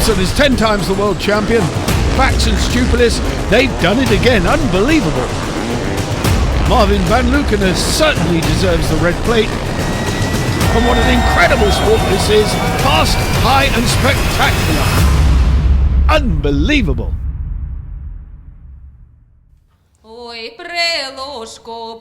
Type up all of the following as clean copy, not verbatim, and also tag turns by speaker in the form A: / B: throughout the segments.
A: Vільямсен is 10 times the world champion. Baks and Stupallis, they've done it again. Unbelievable. Mартін Ванлючен certainly deserves the red plate. And what an incredible sport this is. Fast, high and spectacular. Unbelievable.
B: Ой, прилужку,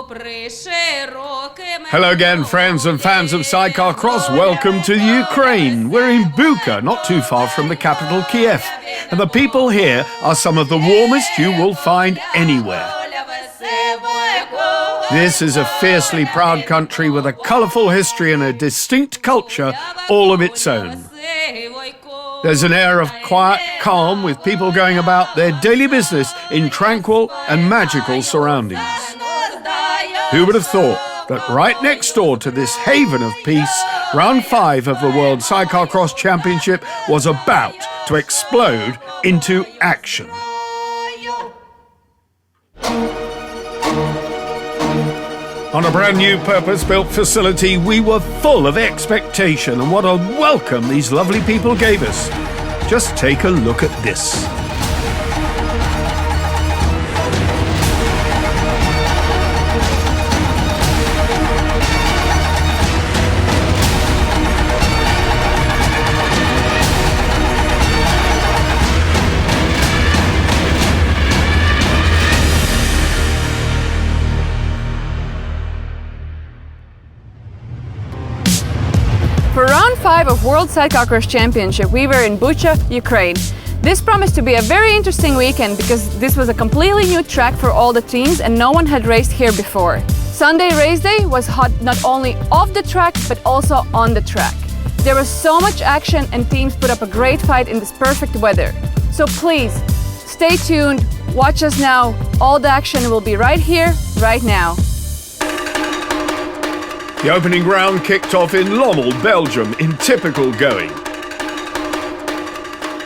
B: пришироким.
A: Hello again, friends and fans of sidecar cross. Welcome to Ukraine. We're in Bucha, not too far from the capital, Kiev. And the people here are some of the warmest you will find anywhere. This is a fiercely proud country with a colourful history and a distinct culture all of its own. There's an air of quiet calm with people going about their daily business in tranquil and magical surroundings. Who would have thought that right next door to this haven of peace, round 5 of the World Sidecar Cross Championship was about to explode into action. On a brand new purpose-built facility, we were full of expectation, and what a welcome these lovely people gave us. Just take a look at this.
C: For round 5 of World Sidecar Cross Championship, we were in Bucha, Ukraine. This promised to be a very interesting weekend because this was a completely new track for all the teams and no one had raced here before. Sunday race day was hot not only off the track but also on the track. There was so much action and teams put up a great fight in this perfect weather. So please, stay tuned, watch us now. All the action will be right here, right now.
A: The opening round kicked off in Lommel, Belgium, in typical going.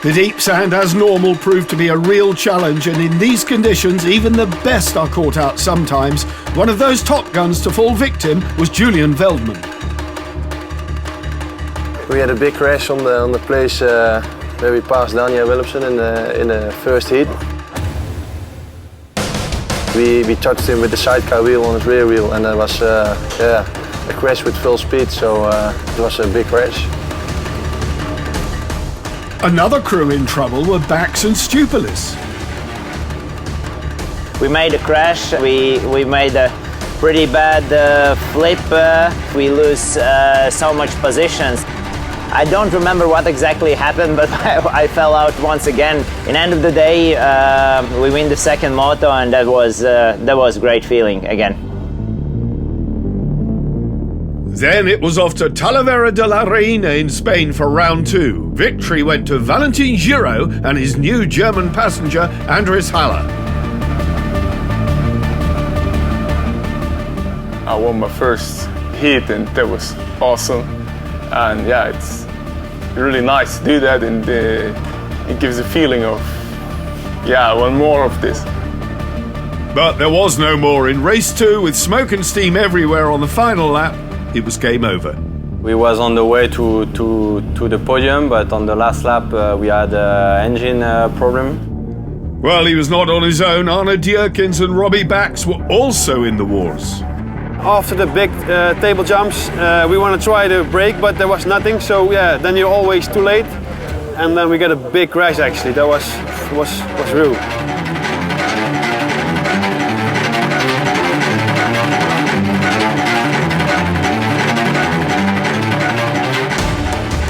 A: The deep sand, as normal, proved to be a real challenge, and in these conditions, even the best are caught out sometimes. One of those top guns to fall victim was Julian Veldman.
D: We had a big crash on the place where we passed Danіель Willems in the first heat. We touched him with the sidecar wheel on his rear wheel, and it was a crash with full speed, so it was a big crash.
A: Another crew in trouble were Baks and Stupalіс.
E: We made a crash, we made a pretty bad flip, we lose so much positions. I don't remember what exactly happened, but I fell out once again. In end of the day, we win the second moto, and that was great feeling again.
A: Then it was off to Talavera de la Reina in Spain for round 2. Victory went to Valentin Giraud and his new German passenger, Andres Haller.
F: I won my first heat, and that was awesome. And yeah, it's really nice to do that, and it gives a feeling of, yeah, I want more of this.
A: But there was no more. In race 2, with smoke and steam everywhere on the final lap, it was game over.
D: We was on the way to the podium, but on the last lap we had an engine problem.
A: Well, he was not on his own. Arne Dierkens and Robbie Baks were also in the wars.
G: After the big table jumps, we want to try to brake, but there was nothing. So yeah, then you're always too late, and then we got a big crash. Actually, that was real.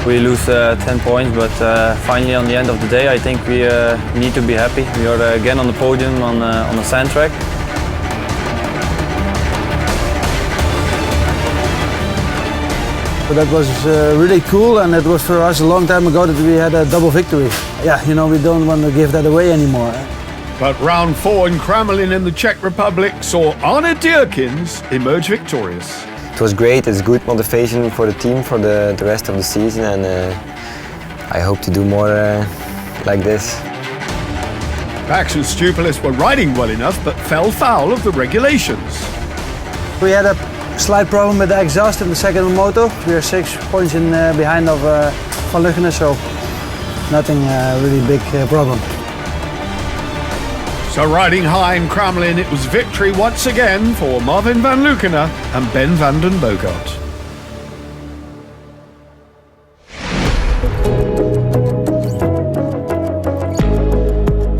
D: We lose 10 points, but finally on the end of the day, I think we need to be happy. We are again on the podium on the sand track.
H: That was really cool, and it was for us a long time ago that we had a double victory. Yeah, you know, we don't want to give that away anymore.
A: But round 4 in Kremlin in the Czech Republic saw Arne Dierkens emerge victorious.
I: It was great. It's good motivation for the team for the rest of the season, and I hope to do more like this.
A: Baks and Stupalіс were riding well enough but fell foul of the regulations.
H: We had a slight problem with the exhaust in the second moto. We are 6 points in behind of Vanaluchen, so nothing really big problem.
A: So riding high in Kremlin, it was victory once again for Marvin Vanaluchen and Ben van den Bogart.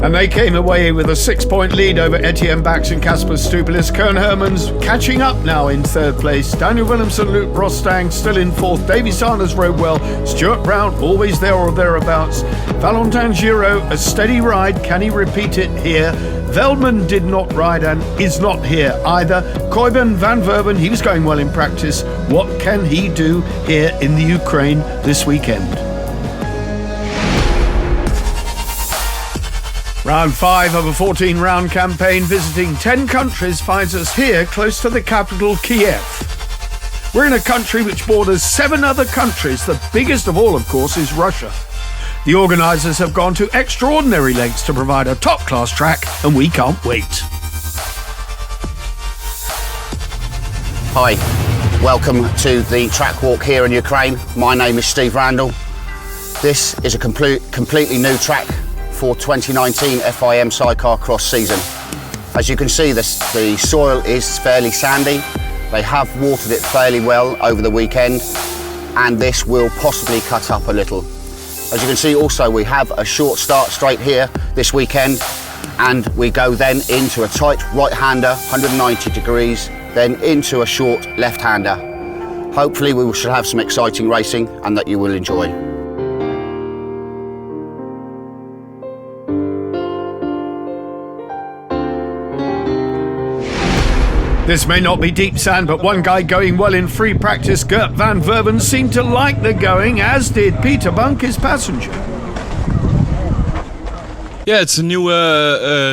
A: And they came away with a 6-point lead over Etьєн Bakс and Cásper Stupalís. Koen Hermans catching up now in third place. Daniel Willems and Luke Rostang still in fourth. Davy Sanders rode well. Stuart Brown always there or thereabouts. Valentin Giraud, a steady ride. Can he repeat it here? Veldman did not ride and is not here either. Koiben van Verben, he was going well in practice. What can he do here in the Ukraine this weekend? Round 5 of a 14-round campaign visiting 10 countries finds us here close to the capital, Kiev. We're in a country which borders 7 other countries. The biggest of all, of course, is Russia. The organisers have gone to extraordinary lengths to provide a top-class track, and we can't wait.
J: Hi, welcome to the track walk here in Ukraine. My name is Steve Randall. This is a completely new track for 2019 FIM sidecar cross season. As you can see, the soil is fairly sandy. They have watered it fairly well over the weekend, and this will possibly cut up a little. As you can see also, we have a short start straight here this weekend, and we go then into a tight right-hander, 190 degrees, then into a short left-hander. Hopefully we shall have some exciting racing and that you will enjoy.
A: This may not be deep sand, but one guy going well in free practice, Gert van Verben, seemed to like the going, as did Peter Bunk, his passenger.
K: Yeah, it's a new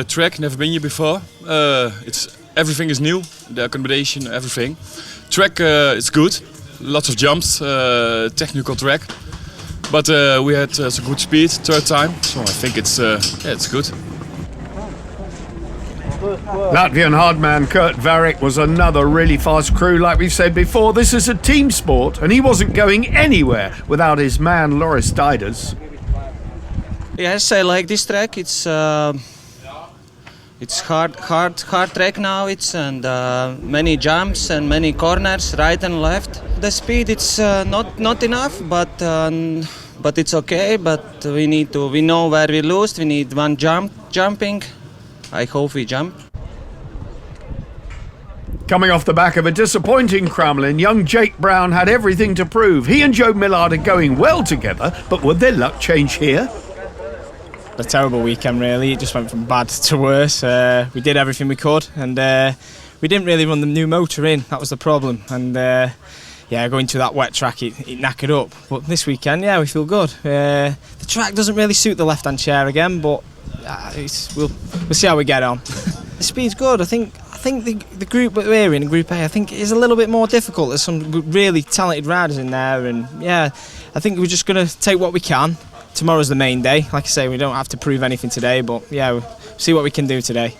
K: track, never been here before. Everything is new, the accommodation, everything. Track is good, lots of jumps, technical track. But we had some good speed, third time, so I think it's good.
A: Latvian hardman Kurt Varrick was another really fast crew. Like we've said before, this is a team sport, and he wasn't going anywhere without his man Loris Dieders.
L: Yes, I like this track. It's hard track now. It's and many jumps and many corners, right and left. The speed it's not enough, but it's okay. But we know where we lose. We need one jumping. I hope we jump.
A: Coming off the back of a disappointing Kremlin, young Jake Brown had everything to prove. He and Joe Millard are going well together, but would their luck change here?
M: A terrible weekend, really. It just went from bad to worse. We did everything we could, and we didn't really run the new motor in. That was the problem. And going to that wet track, it knackered up. But this weekend, we feel good. The track doesn't really suit the left-hand chair again, but we'll see how we get on. The speed's good. I think the group that we're in, Group A, I think is a little bit more difficult. There's some really talented riders in there, and I think we're just going to take what we can. Tomorrow's the main day. Like I say, we don't have to prove anything today, but we'll see what we can do today.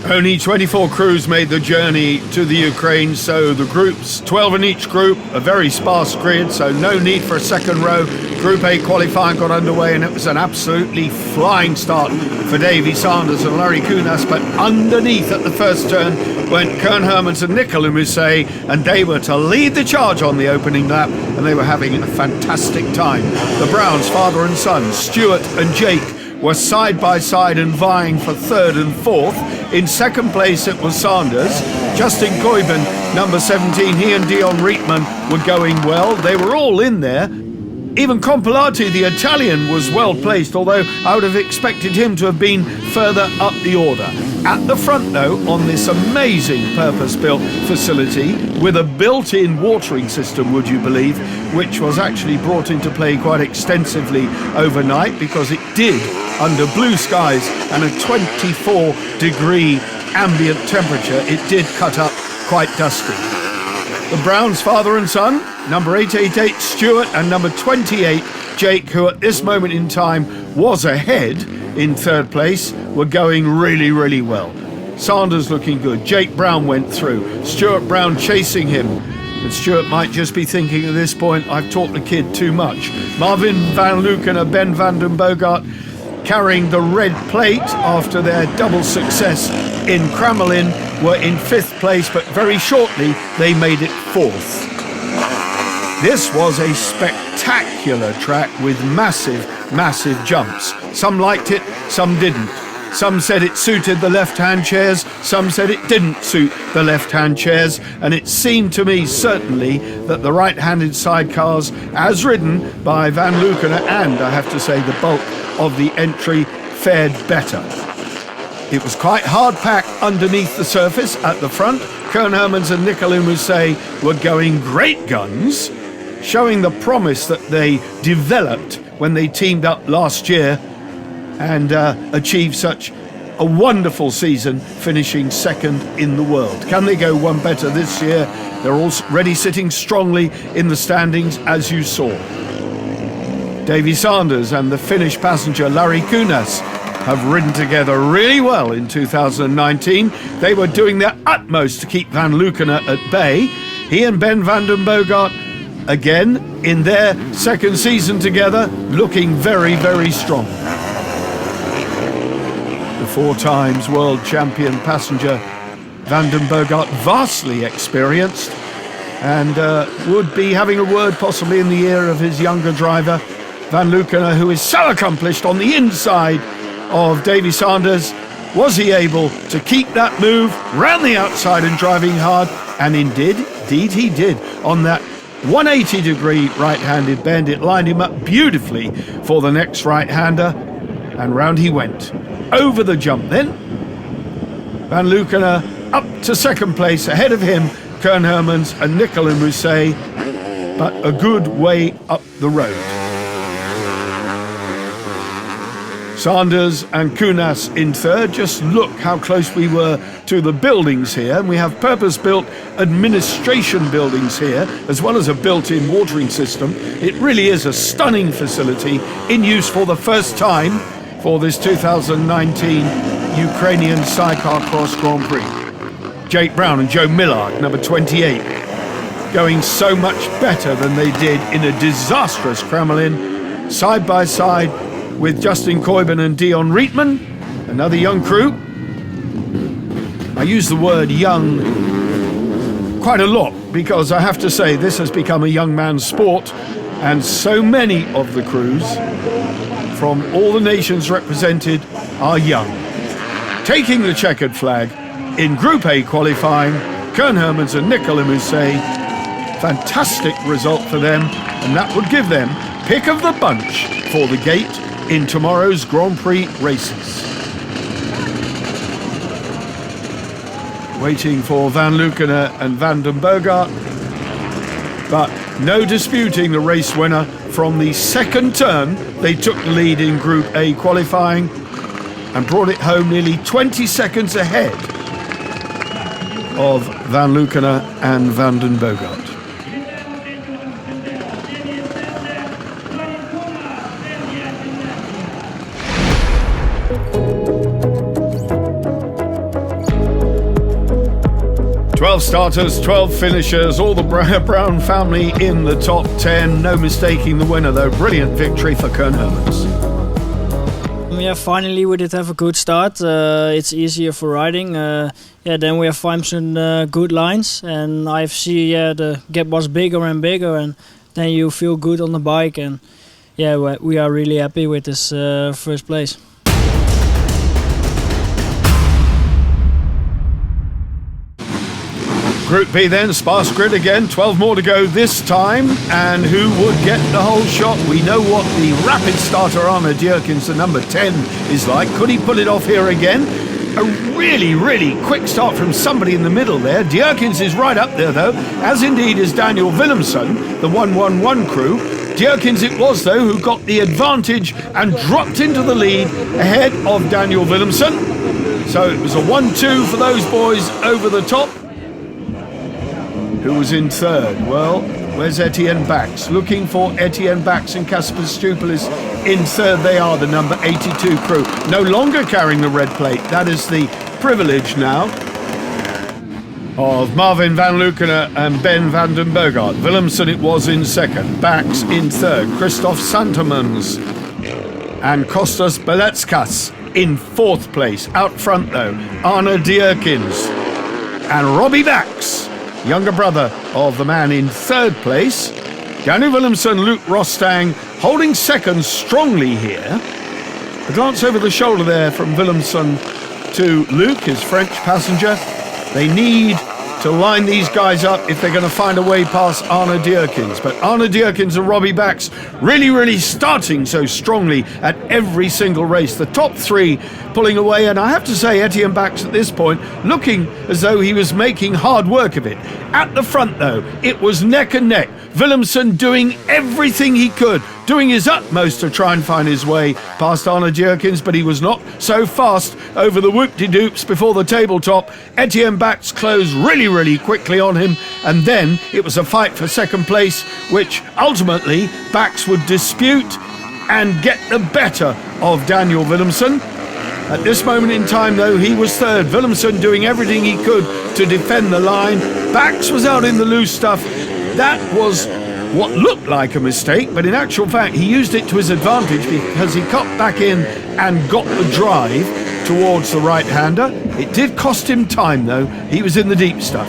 A: Only 24 crews made the journey to the Ukraine, so the groups, 12 in each group, a very sparse grid, so no need for a second row. Group A qualifying got underway, and it was an absolutely flying start for Davy Sanders and Larry Kunas, but underneath at the first turn went Koen Hermans and Nicolas Musset, and they were to lead the charge on the opening lap, and they were having a fantastic time. The Browns, father and son, Stuart and Jake, were side by side and vying for third and fourth. In second place it was Sanders. Justin Koiben, number 17, he and Dion Rietman were going well. They were all in there. Even Compilati, the Italian, was well placed, although I would have expected him to have been further up the order. At the front though, on this amazing purpose-built facility with a built-in watering system, would you believe, which was actually brought into play quite extensively overnight, because it did, under blue skies and a 24-degree ambient temperature, it did cut up quite dusty. The Browns, father and son, number 888 Stuart and number 28 Jake, who at this moment in time was ahead in third place, were going really, really well. Sanders looking good. Jake Brown went through. Stuart Brown chasing him. And Stuart might just be thinking at this point, I've taught the kid too much. Marvin Vanlooken and Ben van den Bogart carrying the red plate after their double success in Kramelin were in 5th place, but very shortly they made it 4th. This was a spectacular track with massive, massive jumps. Some liked it, some didn't. Some said it suited the left-hand chairs, some said it didn't suit the left-hand chairs, and it seemed to me certainly that the right-handed sidecars, as ridden by Van Lukenen and, I have to say, the bulk of the entry, fared better. It was quite hard-packed underneath the surface at the front. Koen Hermans and Nicolas Mousset were going great guns, showing the promise that they developed when they teamed up last year and achieved such a wonderful season, finishing 2nd in the world. Can they go one better this year? They're already sitting strongly in the standings, as you saw. Davy Sanders and the Finnish passenger Larry Kunas have ridden together really well in 2019. They were doing their utmost to keep Van Lukenen at bay. He and Ben van den Bogart, again, in their 2nd season together, looking very, very strong. The 4 times world champion passenger Van den Bogart, vastly experienced, and would be having a word possibly in the ear of his younger driver, Van Lukenen, who is so accomplished on the inside of Davy Sanders. Was he able to keep that move round the outside and driving hard? And indeed he did on that 180-degree right-handed bend. It lined him up beautifully for the next right-hander, and round he went. Over the jump then. Van Lukenen up to 2nd place, ahead of him Koen Hermans and Nicolas Mousset, but a good way up the road. Sanders and Kunas in 3rd. Just look how close we were to the buildings here. And we have purpose-built administration buildings here, as well as a built-in watering system. It really is a stunning facility in use for the first time for this 2019 Ukrainian Sidecar Cross Grand Prix. Jake Brown and Joe Millard, number 28, going so much better than they did in a disastrous Kramelin, side by side with Justin Koiben and Dion Rietman, another young crew. I use the word young quite a lot because I have to say this has become a young man's sport, and so many of the crews from all the nations represented are young. Taking the checkered flag in Group A qualifying, Koen Hermans and Nicolas Mousset. Fantastic result for them, and that would give them pick of the bunch for the gate in tomorrow's Grand Prix races. Waiting for Van Lukenen and Van den Bogart, but no disputing the race winner. From the 2nd turn, they took the lead in Group A qualifying and brought it home nearly 20 seconds ahead of Van Lukenen and Van den Bogart. Starters, 12 finishers, all the Brown family in the top 10. No mistaking the winner though. Brilliant victory for Koen Hermans.
N: Yeah, finally we did have a good start. It's easier for riding. Then we have found some good lines, and I've seen the gap was bigger and bigger, and then you feel good on the bike, and yeah, we are really happy with this first place.
A: Group B then, sparse grid again, 12 more to go this time, and who would get the whole shot? We know what the rapid starter Arne Dierkens, the number 10, is like. Could he pull it off here again? A really, really quick start from somebody in the middle there. Dierkens is right up there though, as indeed is Danniel Willems, the 111 crew. Dierkens it was though who got the advantage and dropped into the lead ahead of Danniel Willems. So it was a 1-2 for those boys over the top. Who was in 3rd? Well, where's Etьєн Bakс? Looking for Etьєн Bakс and Kacper Stupalіс in 3rd. They are the number 82 crew. No longer carrying the red plate. That is the privilege now of Marvin Vranlucen and Ben van den Bogart. Willems it was in second, Baks in third, Christoph Santermans and Kostas Beletskas in fourth place. Out front though, Arne Dierkins and Robbie Baks, younger brother of the man in third place. Danny Willemsen, Luke Rostang holding second strongly here. A glance over the shoulder there from Willemsen to Luke, his French passenger. They need to line these guys up if they're going to find a way past Arne Dierkins. But Arne Dierkins and Robbie Baks really starting so strongly at every single race. The top three pulling away, and I have to say Etьєн Bакс at this point looking as though he was making hard work of it. At the front though, it was neck and neck. Willemsen doing everything he could, doing his utmost to try and find his way past Arne Dierkins, but he was not so fast over the whoop-de-doops before the tabletop. Etьєн Baks closed really quickly on him, and then it was a fight for second place, which ultimately Baks would dispute and get the better of Daniel Willemsen. At this moment in time, though, he was third. Willemsen doing everything he could to defend the line. Baks was out in the loose stuff. That was what looked like a mistake, but in actual fact, he used it to his advantage because he cut back in and got the drive towards the right-hander. It did cost him time, though. He was in the deep stuff.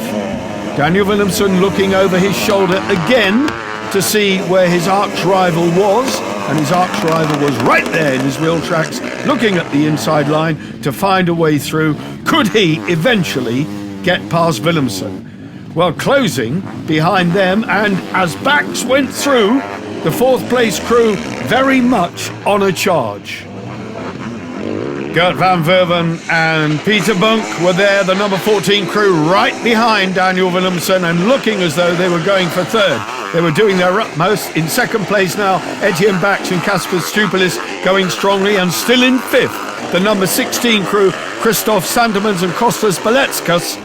A: Daniel Willemsen looking over his shoulder again to see where his arch-rival was, and his arch-rival was right there in his wheel tracks, looking at the inside line to find a way through. Could he eventually get past Willemsen? Well, closing behind them, and as Baks went through, the fourth place crew very much on a charge. Gert van Verven and Peter Bunk were there, the number 14 crew right behind Daniel Willemsen and looking as though they were going for third. They were doing their utmost. In second place now, Etьєн Baks and Kаспарс Stupalіс going strongly, and still in fifth, the number 16 crew, Christoph Santermans and Kostas Beletskas.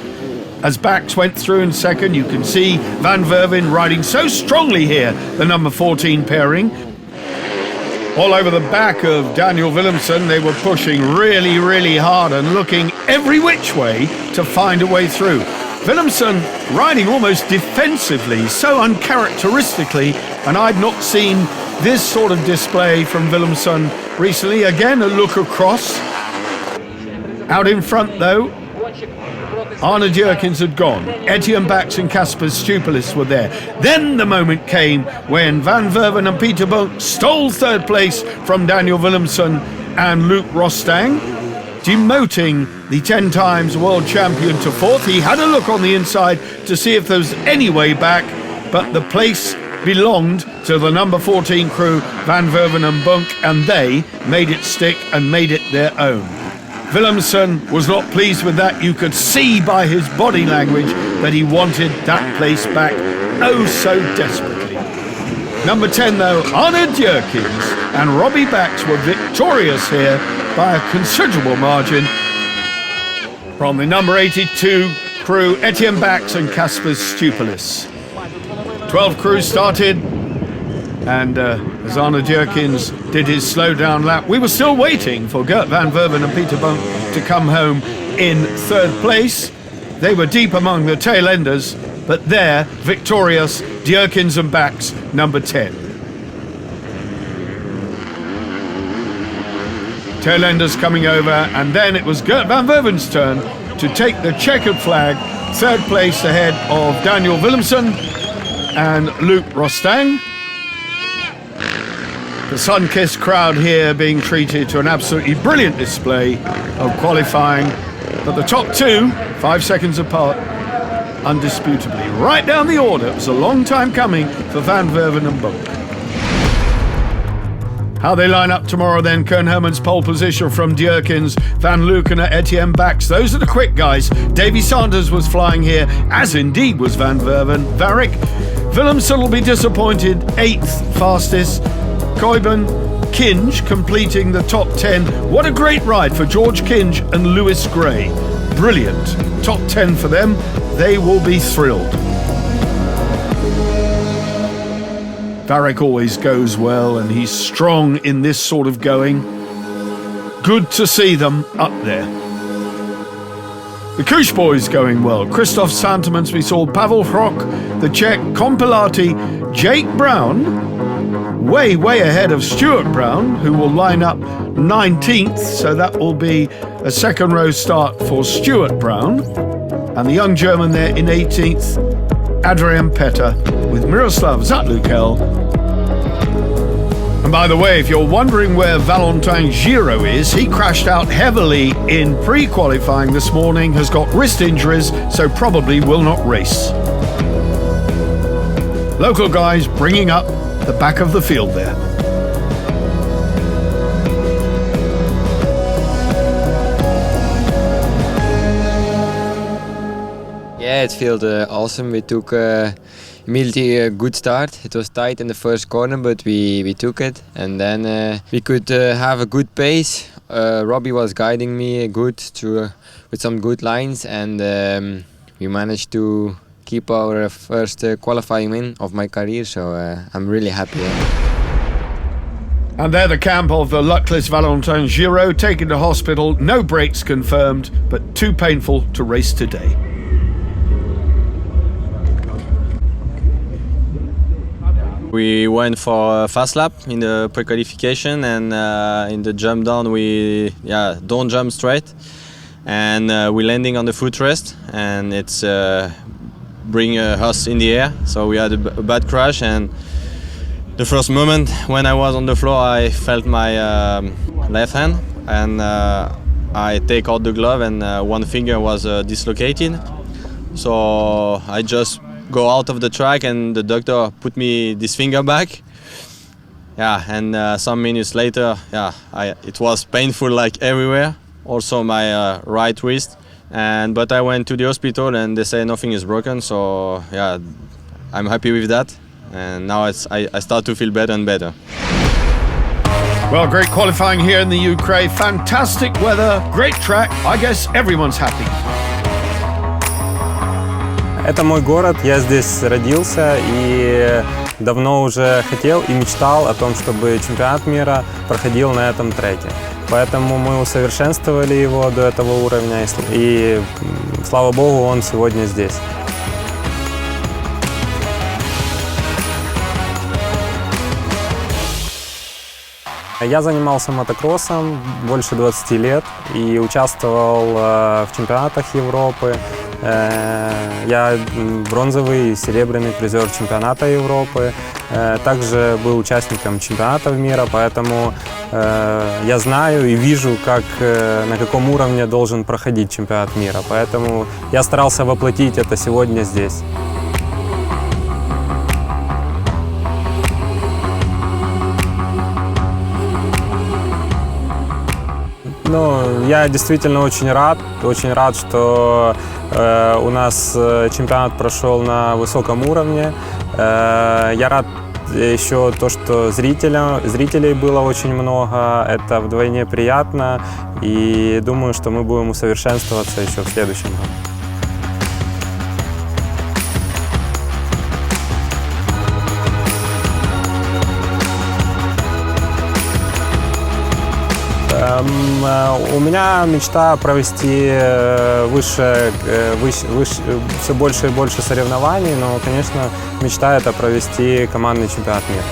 A: As Baks went through in second, you can see Van Verven riding so strongly here, the number 14 pairing. All over the back of Daniel Willemsen, they were pushing really hard and looking every which way to find a way through. Willemsen riding almost defensively, so uncharacteristically, and I'd not seen this sort of display from Willemsen recently. Again, a look across. Out in front though, Arne Dierkins had gone. Etьєн Baks and Kаспарс Stupalіс were there. Then the moment came when Van Verven and Peter Bunk stole third place from Daniel Willemsen and Luke Rostang, demoting the 10 times world champion to fourth. He had a look on the inside to see if there was any way back, but the place belonged to the number 14 crew, Van Verven and Bunk, and they made it stick and made it their own. Willemsen was not pleased with that. You could see by his body language that he wanted that place back oh so desperately. Number 10 though, Arne Dierkins and Robbie Baks were victorious here by a considerable margin from the number 82 crew, Etьєн Baks and Kаспарс Stupalіс. 12 crews started, and as Arne Dierkins did his slow-down lap, we were still waiting for Gert van Verven and Peter Bunk to come home in third place. They were deep among the tail-enders, but there, victorious, Dierkins and Baks, number 10. Tail-enders coming over, and then it was Gert van Verven's turn to take the checkered flag, third place ahead of Daniel Willemsen and Luke Rostang. The sun-kissed crowd here being treated to an absolutely brilliant display of qualifying. But the top two, 5 seconds apart, undisputably. Right down the order. It was a long time coming for Van Verven and Bunk. How they line up tomorrow then, Koen Hermans pole position from Dierkins, Vranlucen, Etьєн Baks. Those are the quick guys. Davy Sanders was flying here, as indeed was Van Verven. Varric. Willemsen will be disappointed, 8th fastest. Koiben, Kinge completing the top 10. What a great ride for George Kinge and Lewis Gray. Brilliant. Top 10 for them. They will be thrilled. Varric always goes well, and he's strong in this sort of going. Good to see them up there. The Kush boys going well. Christoph Santemans, we saw Pavel Hrok, the Czech, Kompilati, Jake Brown, way ahead of Stuart Brown, who will line up 19th, so that will be a second row start for Stuart Brown. And the young German there in 18th, Adrian Petter, with Miroslav Zatlukel. And by the way, if you're wondering where Valentin Giraud is, he crashed out heavily in pre-qualifying this morning, has got wrist injuries, so probably will not race. Local guys bringing up the back of the field there.
I: Yeah, it felt awesome. We took immediately a good start. It was tight in the first corner, but we took it, and then we could have a good pace. Robbie was guiding me good through with some good lines, and we managed to keep our first qualifying win of my career. So I'm really happy.
A: And there the camp of the luckless Valentin Giraud, taken to hospital. No breaks confirmed, but too painful to race today.
O: We went for a fast lap in the pre-qualification, and in the jump down we don't jump straight, and we're landing on the footrest, and it's bring us in the air. So we had a bad crash, and the first moment when I was on the floor I felt my left hand, and I take out the glove, and one finger was dislocated. So I just go out of the track, and the doctor put me this finger back. Yeah, and some minutes later, it was painful like everywhere. Also my right wrist, but I went to the hospital and they say nothing is broken. So yeah, I'm happy with that, and now I start to feel better and better.
A: Well, great qualifying here in the Ukraine. Fantastic weather, great track. I guess everyone's happy.
P: Это мой город, я здесь родился и давно уже хотел и мечтал о том, чтобы чемпионат мира проходил на этом треке. Поэтому мы усовершенствовали его до этого уровня, и слава богу, он сегодня здесь. Я занимался мотокроссом больше 20 лет и участвовал в чемпионатах Европы. Я бронзовый и серебряный призер чемпионата Европы. Также был участником чемпионатов мира, поэтому я знаю и вижу, на каком уровне должен проходить чемпионат мира. Поэтому я старался воплотить это сегодня здесь. Ну, я действительно очень рад, что у нас чемпионат прошел на высоком уровне. Я рад еще то, что зрителей было очень много, это вдвойне приятно, и думаю, что мы будем усовершенствоваться еще в следующем году. У меня мечта провести все больше и больше соревнований, но, конечно, мечта это провести командный чемпионат мира.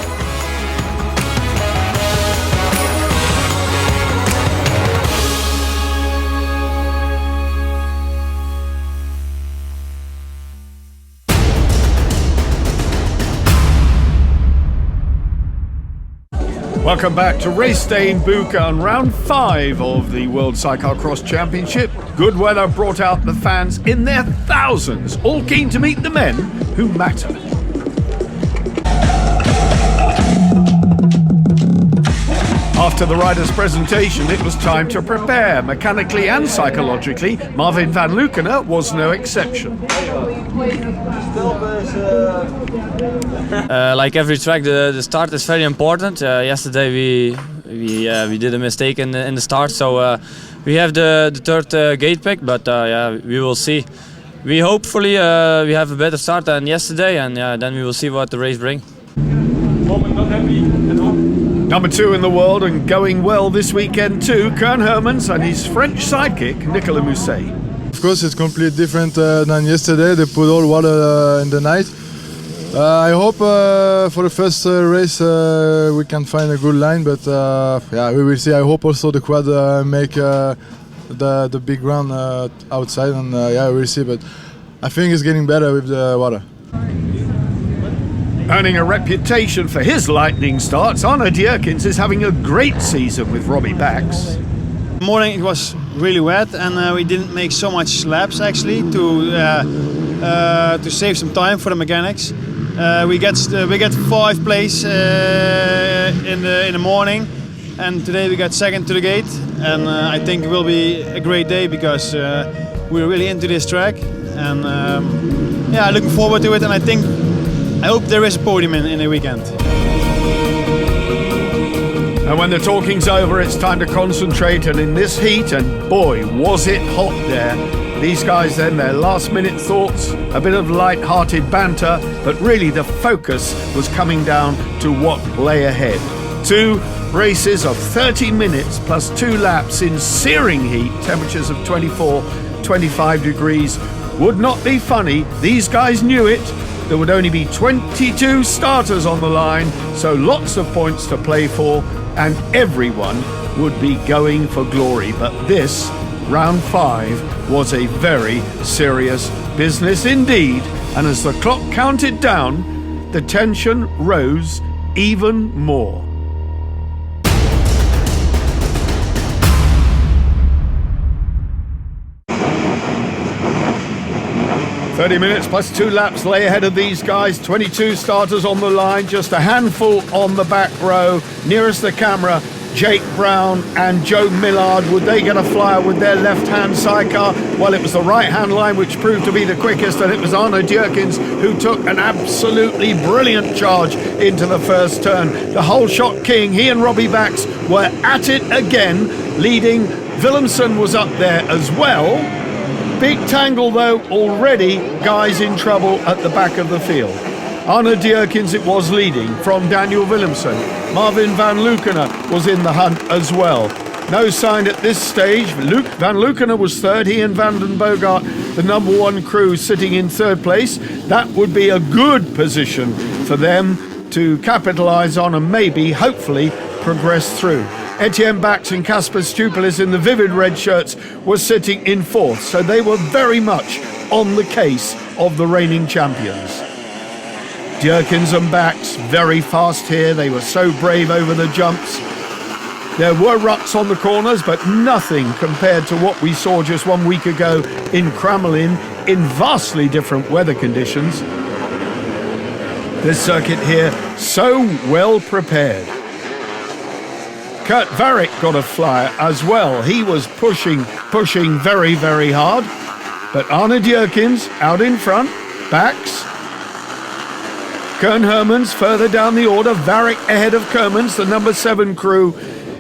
A: Welcome back to race day in Bucha on round 5 of the World Cyclocross Championship. Good weather brought out the fans in their thousands, all keen to meet the men who matter. After the rider's presentation, it was time to prepare, mechanically and psychologically. Martin Vanaluken was no exception.
Q: Like every track, the start is very important. Yesterday we did a mistake in the start, so we have the third gate pick, but we will see. We hopefully we have a better start than yesterday, and then we will see what the race brings.
A: Number 2 in the world and going well this weekend too, Koen Hermans and his French sidekick, Nicolas Mousset.
R: Of course, it's completely different than yesterday. They put all water in the night. I hope for the first race we can find a good line, but yeah, we will see. I hope also the quad make the big run outside, and yeah, we'll see. But I think it's getting better with the water.
A: Earning a reputation for his lightning starts, Arno Dierkens is having a great season with Robbie Backs.
G: Morning it was really wet, and we didn't make so much laps actually to save some time for the mechanics. We get 5th place in the morning, and today we got 2nd to the gate, and I think it will be a great day because we're really into this track, and yeah, looking forward to it, and I hope there is a podium in the weekend.
A: And when the talking's over, it's time to concentrate, and in this heat, and boy, was it hot there. These guys then, their last-minute thoughts, a bit of light-hearted banter, but really the focus was coming down to what lay ahead. 2 races of 30 minutes plus 2 laps in searing heat, temperatures of 24, 25 degrees. Would not be funny, these guys knew it. There would only be 22 starters on the line, so lots of points to play for, and everyone would be going for glory. But this, round 5, was a very serious business indeed, and as the clock counted down, the tension rose even more. "30 minutes plus 2 laps lay ahead of these guys. 22 starters on the line, just a handful on the back row. Nearest the camera, Jake Brown and Joe Millard. Would they get a flyer with their left-hand sidecar? Well, it was the right-hand line which proved to be the quickest, and it was Arno Dierkens who took an absolutely brilliant charge into the first turn. The whole shot king, he and Robbie Backs were at it again, leading. Willems was up there as well. Big tangle though, already guys in trouble at the back of the field. Arno Dierkens it was leading from Daniel Willems. Marvin Vranlucke was in the hunt as well. No sign at this stage. Vranlucke was 3rd, he and Van den Bogart, the number 1 crew, sitting in 3rd place. That would be a good position for them to capitalise on and maybe, hopefully, progress through. Etьєн Bakс and Cásper Stupalís in the vivid red shirts were sitting in 4th, so they were very much on the case of the reigning champions. Dierkens and Backs very fast here. They were so brave over the jumps. There were ruts on the corners, but nothing compared to what we saw just 1 week ago in Kramelin in vastly different weather conditions. This circuit here so well prepared. Kurt Varick got a flyer as well. He was pushing very, very hard. But Arno Dierkens out in front, Backs. Koen Hermans further down the order, Varick ahead of Kermans, the number 7 crew.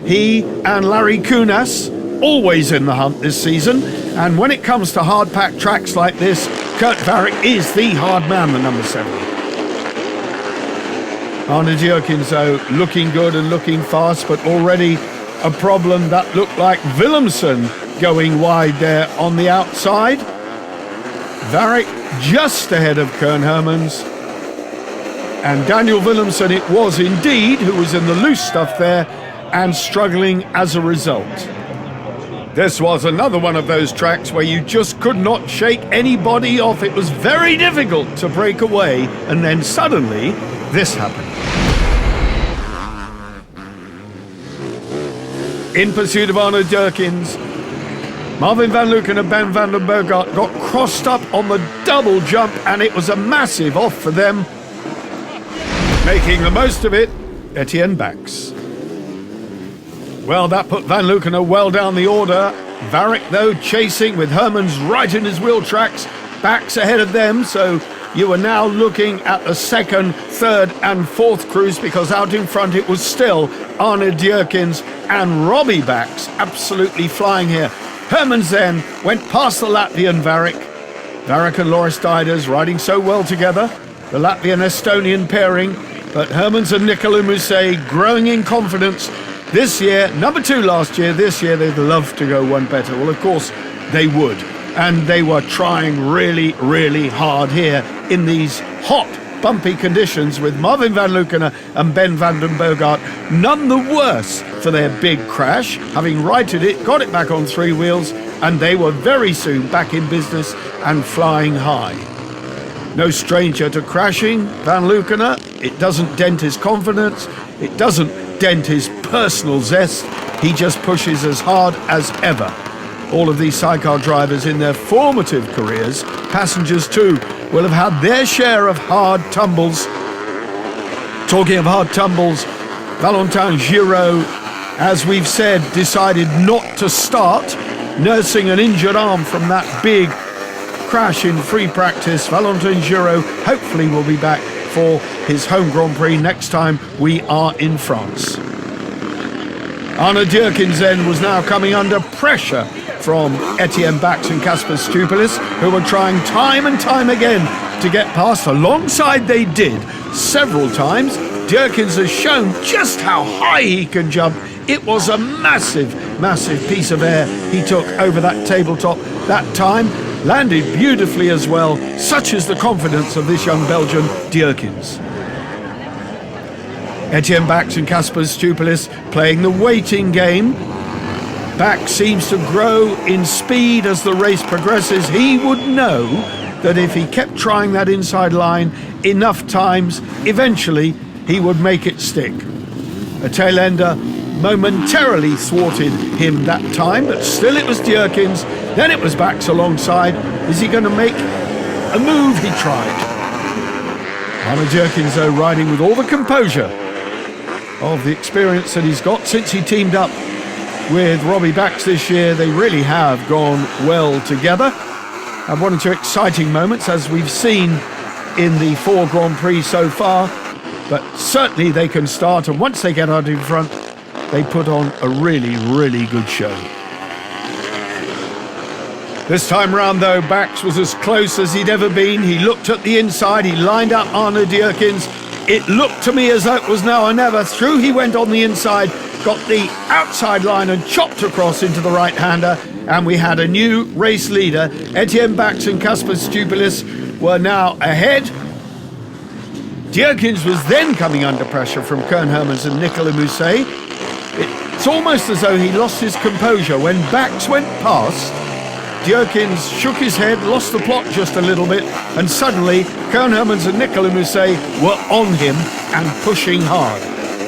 A: He and Larry Kunas, always in the hunt this season. And when it comes to hard-packed tracks like this, Kurt Varick is the hard man, the number 7. Arno Dierkens, though, looking good and looking fast, but already a problem that looked like Willemsen going wide there on the outside. Varick just ahead of Koen Hermans. And Daniel Willems it was indeed, who was in the loose stuff there and struggling as a result. This was another one of those tracks where you just could not shake anybody off. It was very difficult to break away, and then suddenly this happened. In pursuit of Arno Dierkens, Marvin Vranlucke and Ben van den Bogart got crossed up on the double jump, and it was a massive off for them. Making the most of it, Etьєн Bakс. Well, that put Vranlucke well down the order. Varick, though, chasing with Hermans right in his wheel tracks. Backs ahead of them, so you are now looking at the 2nd, 3rd and 4th crews, because out in front it was still Arno Dierkens and Robbie Backs absolutely flying here. Hermans then went past the Latvian Varick. Varick and Loris Dieders riding so well together. The Latvian-Estonian pairing, but Hermans and Nicola Musse growing in confidence. This year, number 2 last year, this year they'd love to go one better. Well, of course, they would. and they were trying really, really hard here in these hot, bumpy conditions with Marvin Vanlukene and Ben van den Bogart none the worse for their big crash, having righted it, got it back on three wheels, and they were very soon back in business and flying high. No stranger to crashing, Vanlukene. It doesn't dent his confidence, it doesn't dent his personal zest, he just pushes as hard as ever. All of these sidecar drivers in their formative careers, passengers too, will have had their share of hard tumbles. Talking of hard tumbles, Valentin Giraud, as we've said, decided not to start, nursing an injured arm from that big crash in free practice. Valentin Giraud hopefully will be back for his home Grand Prix next time we are in France. Arne Dierkens then was now coming under pressure from Etьєн Bакс and Kacper Stupalис, who were trying time and time again to get past. Alongside they did several times. Dierkens has shown just how high he can jump. It was a massive, massive piece of air he took over that tabletop that time. Landed beautifully as well. Such is the confidence of this young Belgian, Dierkens. Etьєн Bакс and Kacper Stupalис playing the waiting game. Bakс seems to grow in speed as the race progresses. He would know that if he kept trying that inside line enough times, eventually he would make it stick. A tail-ender momentarily thwarted him that time, but still it was Dierkens. Then it was Bakс alongside. Is he going to make a move? He tried. Arne Dierkens, though, riding with all the composure of the experience that he's got since he teamed up with Robbie Bakс this year. They really have gone well together. And one or two exciting moments, as we've seen in the 4 Grand Prix so far. But certainly they can start, and once they get out in front, they put on a really, really good show. This time round, though, Bakс was as close as he'd ever been. He looked at the inside, he lined up Arne Dierkens. It looked to me as though it was now or never. Through he went on the inside, got the outside line and chopped across into the right-hander, and we had a new race leader. Etьєн Bакс and Kacper Stupalис were now ahead. Dierkens was then coming under pressure from Koen Hermans and Nicolas Mousset. It's almost as though he lost his composure. When Bakс went past, Dierkens shook his head, lost the plot just a little bit, and suddenly Koen Hermans and Nicolas Mousset were on him and pushing hard.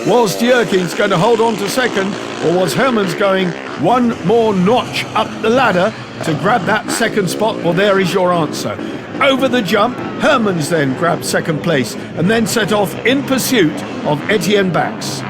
A: Was Dierkens going to hold on to second, or was Hermans going one more notch up the ladder to grab that second spot? Well, there is your answer. Over the jump, Hermans then grabbed second place and then set off in pursuit of Etьєн Bакс.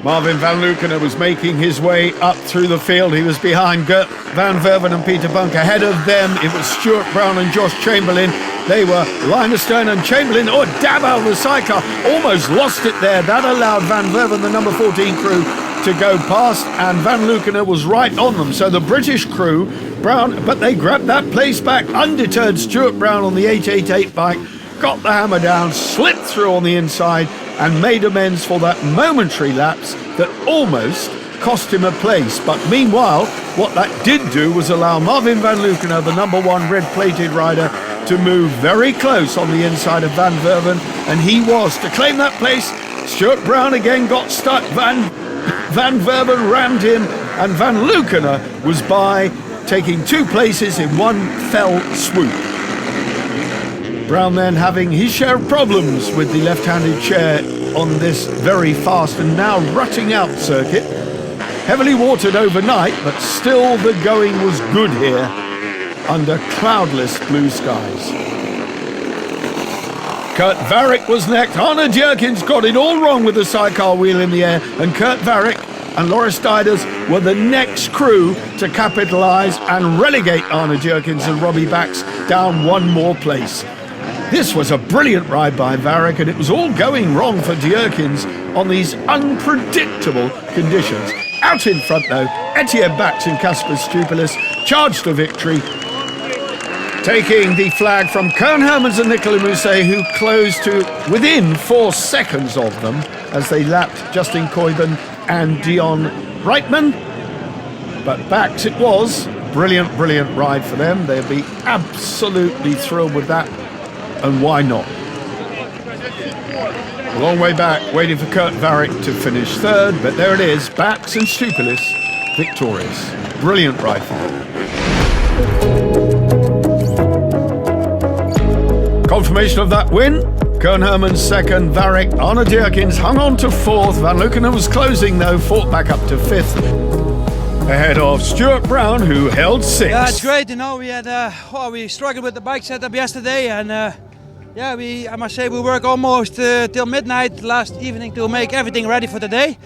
A: Marvin Vanlukene was making his way up through the field. He was behind Gert Van Verven and Peter Bunk. Ahead of them, it was Stuart Brown and Josh Chamberlain. They were Linus Stern and Chamberlain. Oh, dab out of the sidecar. Almost lost it there. That allowed Van Verven, the number 14 crew, to go past, and Vanlukene was right on them. So the British crew, Brown, but they grabbed that place back. Undeterred, Stuart Brown on the 888 bike got the hammer down, slipped through on the inside, and made amends for that momentary lapse that almost cost him a place. But meanwhile, what that did do was allow Marvin Vanlukene, the number 1 red-plated rider, to move very close on the inside of Van Verven, and he was to claim that place. Stuart Brown again got stuck. Van Verven rammed him, and Vanlukene was by, taking 2 places in one fell swoop. Brown then having his share of problems with the left-handed chair on this very fast and now rutting out circuit. Heavily watered overnight, but still the going was good here under cloudless blue skies. Kurt Varrick was next. Arne Dierkens got it all wrong with the sidecar wheel in the air, and Kurt Varrick and Loris Dijders were the next crew to capitalise and relegate Arne Dierkens and Robbie Bakс down one more place. This was a brilliant ride by Varrick, and it was all going wrong for Dierkens on these unpredictable conditions. Out in front, though, Etьєн Bакс and Kacper Stupalис charged to victory, taking the flag from Koen Hermans and Nicolas Mousset, who closed to within 4 seconds of them as they lapped Justin Koiben and Dion Reitman. But Bakс it was, brilliant, brilliant ride for them. They'll be absolutely thrilled with that, and why not? A long way back, waiting for Kurt Varick to finish third, but there it is, Baks and Stupallis victorious. Brilliant ride for them. Confirmation of that win. Koen Hermans second, Varick, Arne Dierkens hung on to fourth. Vranluckener was closing though, fought back up to fifth. Ahead of Stuart Brown, who held sixth.
S: Yeah, it's great. You know, we struggled with the bike setup yesterday, and I must say we worked almost till midnight last evening to make everything ready for the day,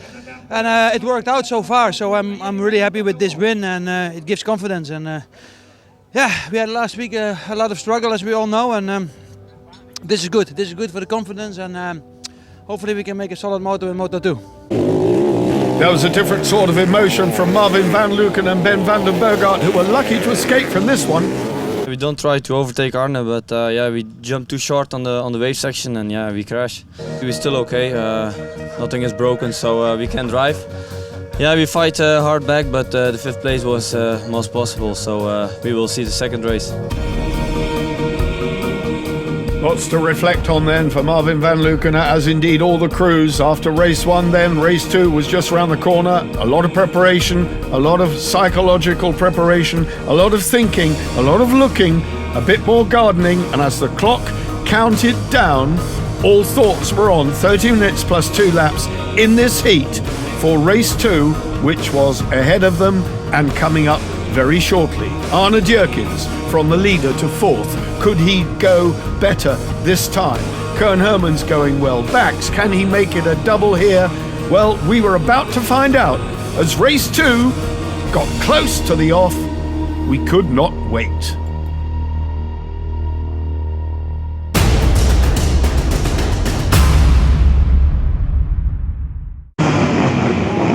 S: and it worked out so far. So I'm really happy with this win, and it gives confidence. And we had last week a lot of struggle, as we all know, and this is good. This is good for the confidence, and hopefully we can make a solid moto in Moto 2.
A: There was a different sort of emotion from Marvin Vranluckener and Ben van den Boogaard, who were lucky to escape from this one.
Q: We don't try to overtake Arne, but we jumped too short on the wave section, and we crashed. We're still okay. Nothing is broken, so we can drive. Yeah, we fight hard back, but the fifth place was most possible, so we will see the second race.
A: Lots to reflect on then for Marvin Vranluckener, as indeed all the crews. After race one then, race two was just around the corner. A lot of preparation, a lot of psychological preparation, a lot of thinking, a lot of looking, a bit more gardening, and as the clock counted down, all thoughts were on 30 minutes plus 2 laps in this heat for race two, which was ahead of them and coming up very shortly. Arne Dierkens from the leader to fourth. Could he go better this time? Koen Hermans going well. Baks, can he make it a double here? Well, we were about to find out. As race two got close to the off, we could not wait.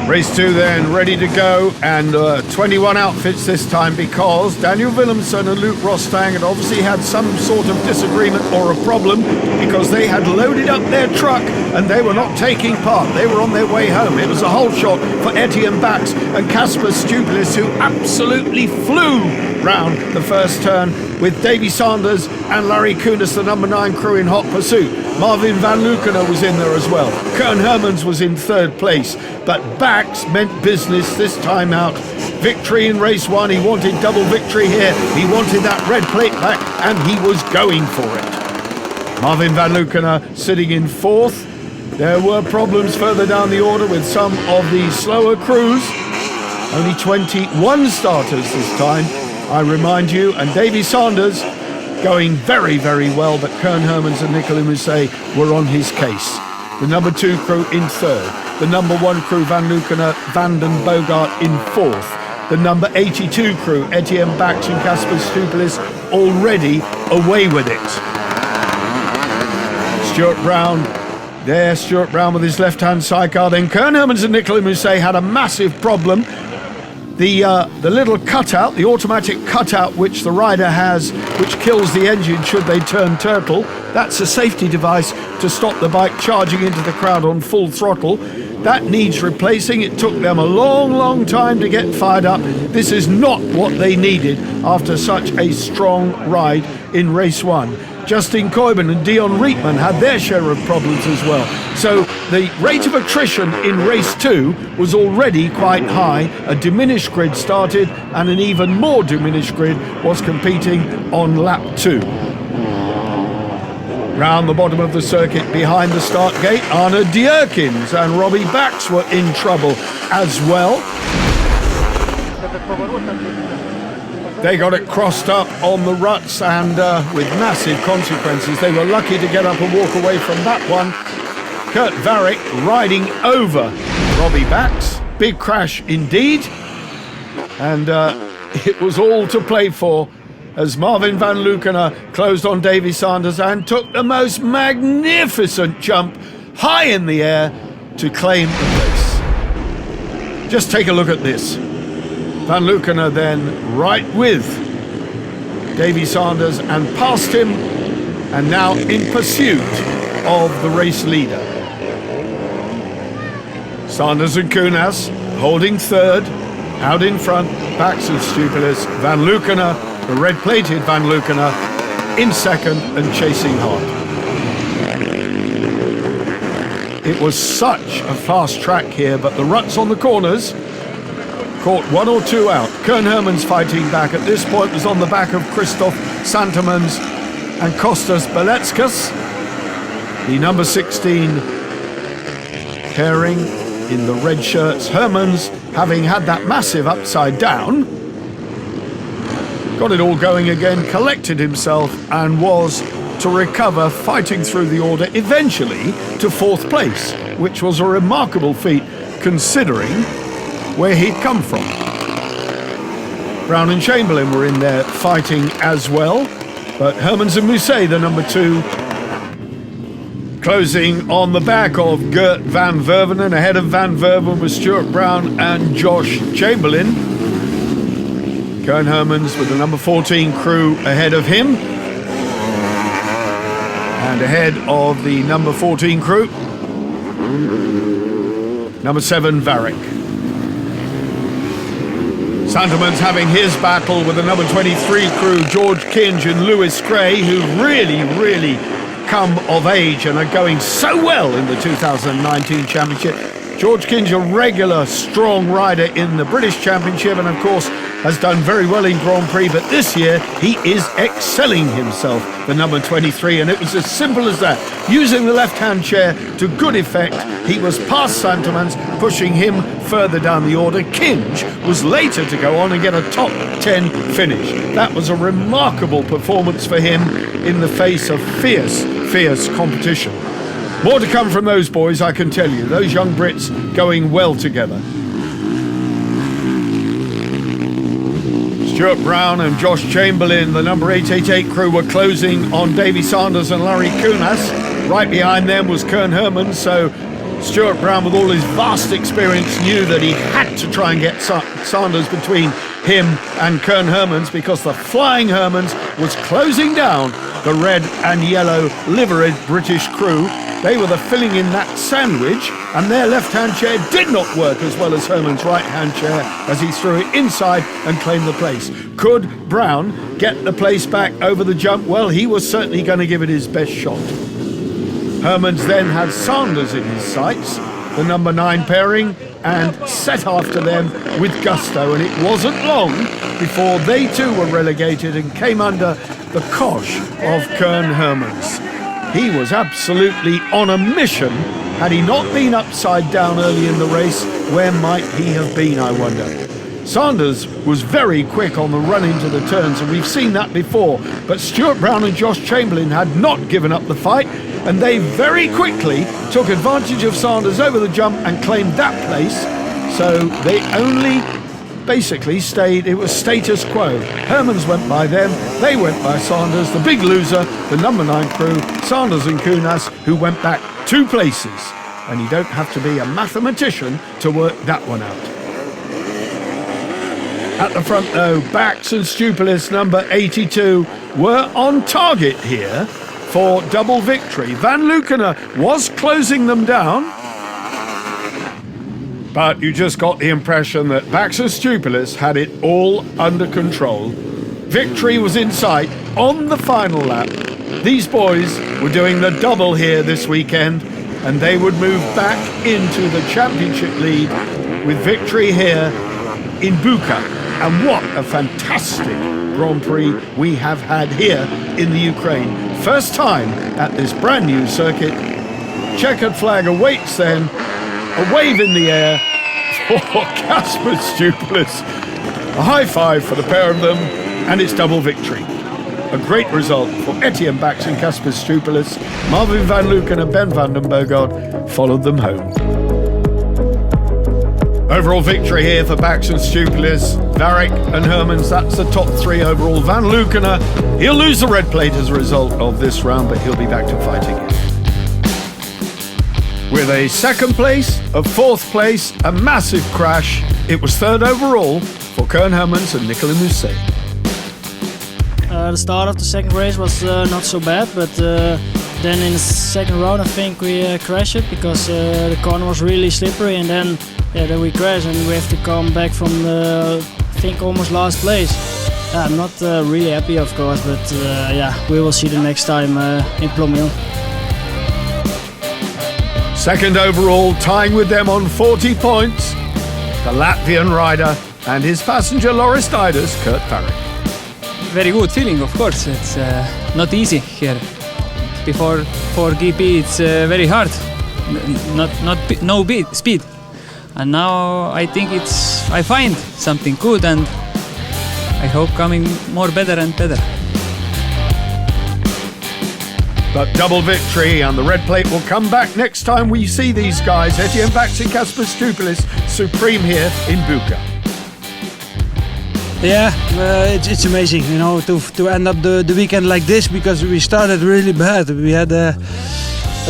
A: Race two then, ready to go, and 21 outfits this time, because Danniel Willems-Søn and Luke Rostang had obviously had some sort of disagreement or a problem, because they had loaded up their truck and they were not taking part. They were on their way home. It was a whole shot for Etьєн Bакс and Kаспарс Stupalіс, who absolutely flew round the first turn, with Davy Sanders and Larry Kunis, the number 9 crew, in hot pursuit. Marvin Vranluckener was in there as well. Koen Hermans was in third place, but Baks meant business this time out. Victory in race one. He wanted double victory here. He wanted that red plate back, and he was going for it. Marvin Vranluckener sitting in fourth. There were problems further down the order with some of the slower crews. Only 21 starters this time, I remind you, and Davy Sanders going very, very well, but Koen Hermans and Nicolas Mousset were on his case. The number 2 crew in third, the number 1 crew Vranluckener, Van den Boogaard in fourth, the number 82 crew Etьєн Baks and Kаспарс Stupalіс already away with it. Stuart Brown there, Stuart Brown with his left-hand sidecar. Then Koen Hermans and Nicolas Mousset had a massive problem. The little cutout, the automatic cutout which the rider has, which kills the engine should they turn turtle, that's a safety device to stop the bike charging into the crowd on full throttle. That needs replacing. It took them a long, long time to get fired up. This is not what they needed after such a strong ride in race one. Justin Koiben and Dion Rietman had their share of problems as well. So the rate of attrition in race two was already quite high. A diminished grid started, and an even more diminished grid was competing on lap 2. Round the bottom of the circuit behind the start gate, Arne Dierkens and Robbie Baks were in trouble as well. They got it crossed up on the ruts, and with massive consequences. They were lucky to get up and walk away from that one. Kurt Varick riding over Robbie Baks. Big crash indeed. And it was all to play for as Marvin Vranluckener closed on Davy Sanders and took the most magnificent jump high in the air to claim the place. Just take a look at this. Vranluckener then right with Davy Sanders and past him, and now in pursuit of the race leader. Sanders and Kunas holding third. Out in front, Baks and Stupalus, Vranlukene, the red-plated Vranlukene, in second and chasing hard. It was such a fast track here, but the ruts on the corners caught one or two out. Koen Hermans fighting back. At this point was on the back of Christoph Santemans and Kostas Beletskas. The number 16 pairing in the red shirts. Hermans, having had that massive upside down, got it all going again, collected himself and was to recover, fighting through the order, eventually to fourth place, which was a remarkable feat considering where he'd come from. Brown and Chamberlain were in there fighting as well, but Hermans and Musset, the number 2, closing on the back of Gert van Vervenen. Ahead of Van Verven was Stuart Brown and Josh Chamberlain. Koen Hermans with the number 14 crew ahead of him. And ahead of the number 14 crew, number 7 Varick. Santemans having his battle with the number 23 crew, George Kinge and Lewis Gray, who really come of age and are going so well in the 2019 championship. George Kinge, a regular strong rider in the British Championship, and of course has done very well in Grand Prix, but this year he is excelling himself, the number 23, and it was as simple as that. Using the left-hand chair to good effect, he was past Santemans, pushing him further down the order. Kinge was later to go on and get a top 10 finish. That was a remarkable performance for him in the face of fierce competition. More to come from those boys, I can tell you. Those young Brits going well together. Stuart Brown and Josh Chamberlain, the number 888 crew, were closing on Davy Sanders and Larry Kunas. Right behind them was Koen Hermans, so Stuart Brown, with all his vast experience, knew that he had to try and get Sanders between him and Koen Hermans, because the Flying Hermans was closing down the red and yellow liveried British crew. They were the filling in that sandwich, and their left-hand chair did not work as well as Hermans' right-hand chair as he threw it inside and claimed the place. Could Brown get the place back over the jump? Well, he was certainly going to give it his best shot. Hermans then had Sanders in his sights, the number 9 pairing, and set after them with gusto, and it wasn't long before they too were relegated and came under the cosh of Koen Hermans. He was absolutely on a mission. Had he not been upside down early in the race, where might he have been, I wonder? Sanders was very quick on the run into the turns, and we've seen that before, but Stuart Brown and Josh Chamberlain had not given up the fight, and they very quickly took advantage of Sanders over the jump and claimed that place. So they only basically stayed, it was status quo. Hermans went by them, they went by Sanders, the big loser, the number 9 crew, Sanders and Kunas, who went back 2 places. And you don't have to be a mathematician to work that one out. At the front though, Baks and Stupalus, number 82, were on target here for double victory. Vranlukene was closing them down, but you just got the impression that Baks and Stupalus had it all under control. Victory was in sight on the final lap. These boys were doing the double here this weekend, and they would move back into the championship lead with victory here in Bucha. And what a fantastic Grand Prix we have had here in the Ukraine. First time at this brand new circuit. Checkered flag awaits then. A wave in the air for Kacper Stupalus. A high five for the pair of them, and it's double victory. A great result for Etьєн Bакс and Kacper Stupalus. Marvin Vranlukene and Ben van den Bogard followed them home. Overall victory here for Baks and Stupalus. Varick and Hermans, that's the top 3 overall. Vranlukene, he'll lose the red plate as a result of this round, but he'll be back to fighting it. With a 2nd place, a 4th place, a massive crash. It was 3rd overall for Koen Hermans and Nicolas Musset.
N: The start of the 2nd race was not so bad, but then in the 2nd round I think we crashed it because the corner was really slippery, and then then we crashed and we have to come back from the, I think, almost last place. I'm not really happy, of course, but yeah, we will see the next time in Plomil.
A: Second overall, tying with them on 40 points, the Latvian rider and his passenger Loris Dider's Kurt Parry.
T: Very good feeling, of course. It's not easy here. Before for GP, it's very hard. No speed. And now I think I find something good, and I hope coming more better and better.
A: But double victory and the red plate will come back next time we see these guys. Etьєн Bакс and Kаспарс Stupalіс supreme here in BUCHA.
H: Yeah, it's amazing, you know, to end up the weekend like this, because we started really bad. We had a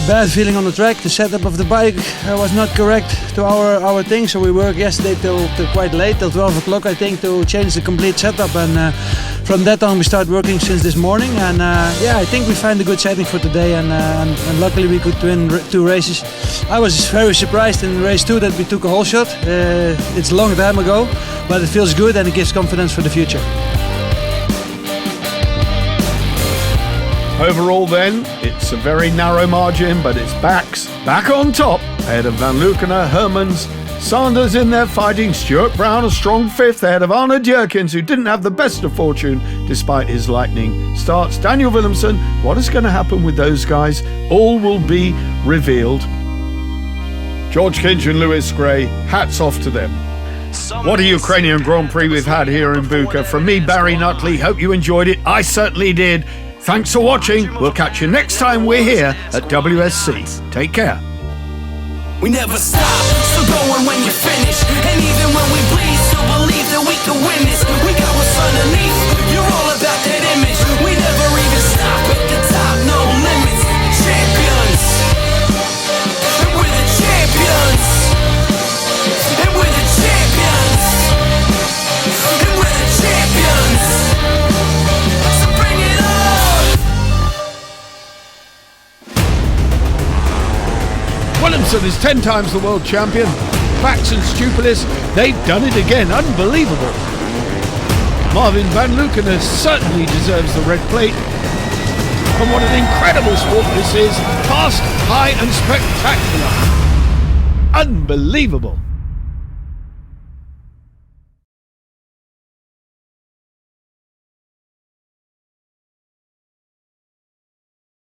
H: bad feeling on the track. The setup of the bike was not correct to our thing, so we worked yesterday till quite late, till 12 o'clock I think, to change the complete setup, and from that on we started working since this morning, and yeah, I think we find a good setting for today, and luckily we could win 2 races. I was very surprised in race 2 that we took a whole shot. It's a long time ago, but it feels good and it gives confidence for the future.
A: Overall then, it's a very narrow margin, but it's Backs back on top, ahead of Vranlocke, Hermans, Sanders in there fighting, Stuart Brown a strong 5th, ahead of Arne Djerkens, who didn't have the best of fortune despite his lightning starts. Danіель Willems, what is going to happen with those guys? All will be revealed. George Kinch and Lewis Gray, hats off to them. What a Ukrainian Grand Prix we've had here in BUCHA. From me, Barry Nutley, hope you enjoyed it. I certainly did. Thanks for watching. We'll catch you next time we're here at WSC. Take care.
U: We never stop, still going when you finish. And even when we bleed, still believe that we can win this. We got what's underneath, you're all about that image. We never even stop at the top, no limits. Champions, and we're the champions. And we're the champions. And we're the champions. So bring it on.
A: Willemsen is 10 times the world champion. Backs and Stupalіс, they've done it again. Unbelievable. Mартін Ванлючен certainly deserves the red plate. And what an incredible sport this is. Fast, high and spectacular. Unbelievable.